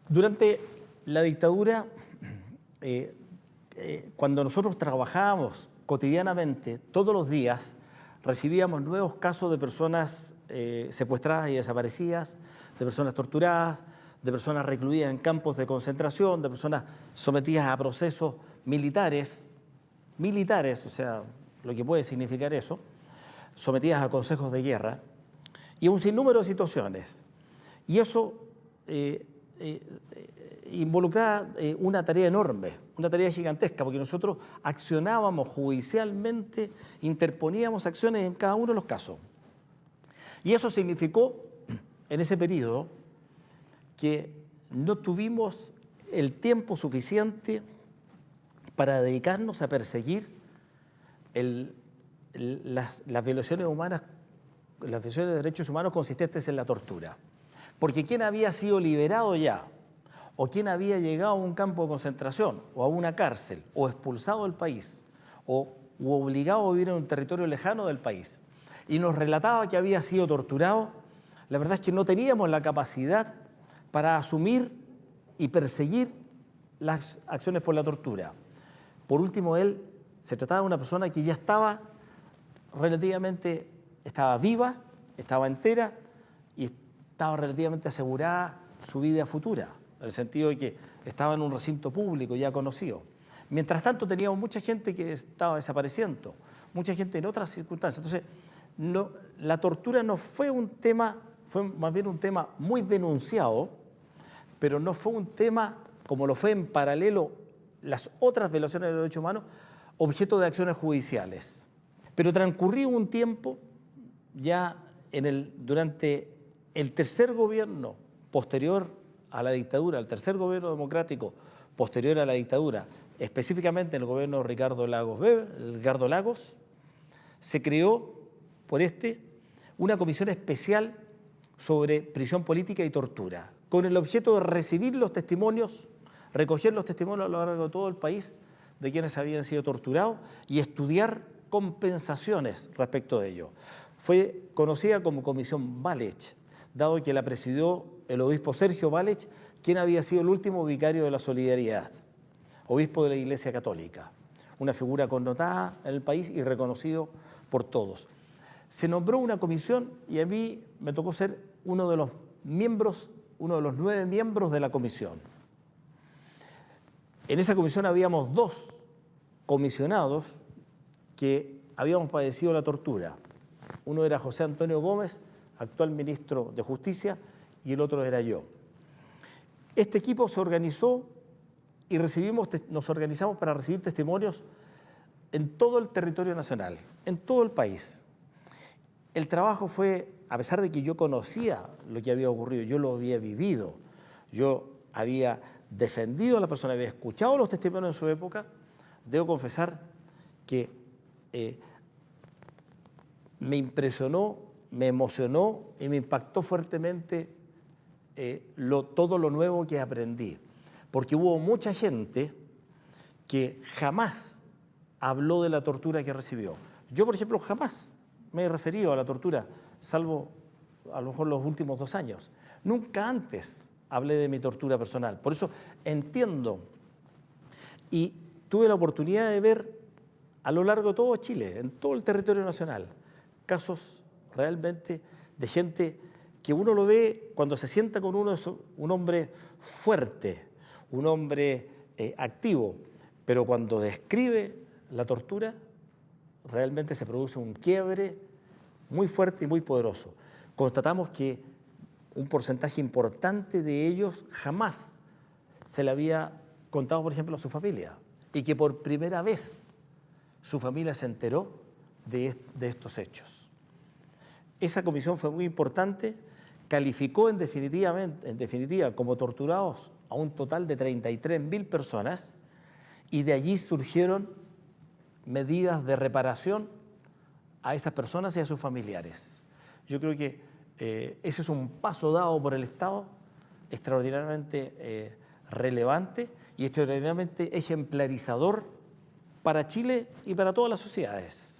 Durante la dictadura, cuando nosotros trabajábamos cotidianamente, todos los días, recibíamos nuevos casos de personas secuestradas y desaparecidas, de personas torturadas, de personas recluidas en campos de concentración, de personas sometidas a procesos militares, o sea, lo que puede significar eso, sometidas a consejos de guerra, y un sinnúmero de situaciones. Y eso involucraba una tarea enorme, una tarea gigantesca, porque nosotros accionábamos judicialmente, interponíamos acciones en cada uno de los casos. Y eso significó, en ese periodo, que no tuvimos el tiempo suficiente para dedicarnos a perseguir las violaciones humanas, las violaciones de derechos humanos consistentes en la tortura. Porque quien había sido liberado ya, o quien había llegado a un campo de concentración, o a una cárcel, o expulsado del país, o obligado a vivir en un territorio lejano del país, y nos relataba que había sido torturado, la verdad es que no teníamos la capacidad para asumir y perseguir las acciones por la tortura. Por último, se trataba de una persona que ya estaba relativamente, estaba viva, estaba entera y estaba relativamente asegurada su vida futura, en el sentido de que estaba en un recinto público ya conocido. Mientras tanto, teníamos mucha gente que estaba desapareciendo, mucha gente en otras circunstancias. Entonces, la tortura no fue un tema, fue más bien un tema muy denunciado, pero no fue un tema, como lo fue en paralelo las otras violaciones de los derechos humanos, objeto de acciones judiciales. Pero transcurrió un tiempo, ya durante el tercer gobierno posterior a la dictadura, el tercer gobierno democrático posterior a la dictadura, específicamente en el gobierno de Ricardo Lagos, se creó por una comisión especial sobre prisión política y tortura, con el objeto de recibir los testimonios, recoger los testimonios a lo largo de todo el país de quienes habían sido torturados y estudiar compensaciones respecto de ello. Fue conocida como Comisión Válech, dado que la presidió el obispo Sergio Válech, quien había sido el último vicario de la Solidaridad, obispo de la Iglesia Católica, una figura connotada en el país y reconocido por todos. Se nombró una comisión y a mí me tocó ser uno de los 9 miembros de la comisión. En esa comisión habíamos 2 comisionados que habíamos padecido la tortura. Uno era José Antonio Gómez, actual ministro de Justicia, y el otro era yo. Este equipo se organizó y nos organizamos para recibir testimonios en todo el territorio nacional, en todo el país. El trabajo fue, a pesar de que yo conocía lo que había ocurrido, yo lo había vivido, yo había defendido a la persona, había escuchado los testimonios en su época, debo confesar que me impresionó, me emocionó y me impactó fuertemente todo lo nuevo que aprendí, porque hubo mucha gente que jamás habló de la tortura que recibió. Yo, por ejemplo, jamás me he referido a la tortura, salvo a lo mejor los últimos 2 años. Nunca antes hablé de mi tortura personal. Por eso entiendo y tuve la oportunidad de ver a lo largo de todo Chile, en todo el territorio nacional, casos realmente de gente que uno lo ve cuando se sienta con uno, es un hombre fuerte, un hombre activo, pero cuando describe la tortura, realmente se produce un quiebre muy fuerte y muy poderoso. Constatamos que un porcentaje importante de ellos jamás se le había contado, por ejemplo, a su familia, y que por primera vez su familia se enteró de estos hechos. Esa comisión fue muy importante, calificó en definitiva como torturados a un total de 33.000 personas y de allí surgieron medidas de reparación a esas personas y a sus familiares. Yo creo que ese es un paso dado por el Estado extraordinariamente relevante y extraordinariamente ejemplarizador para Chile y para todas las sociedades.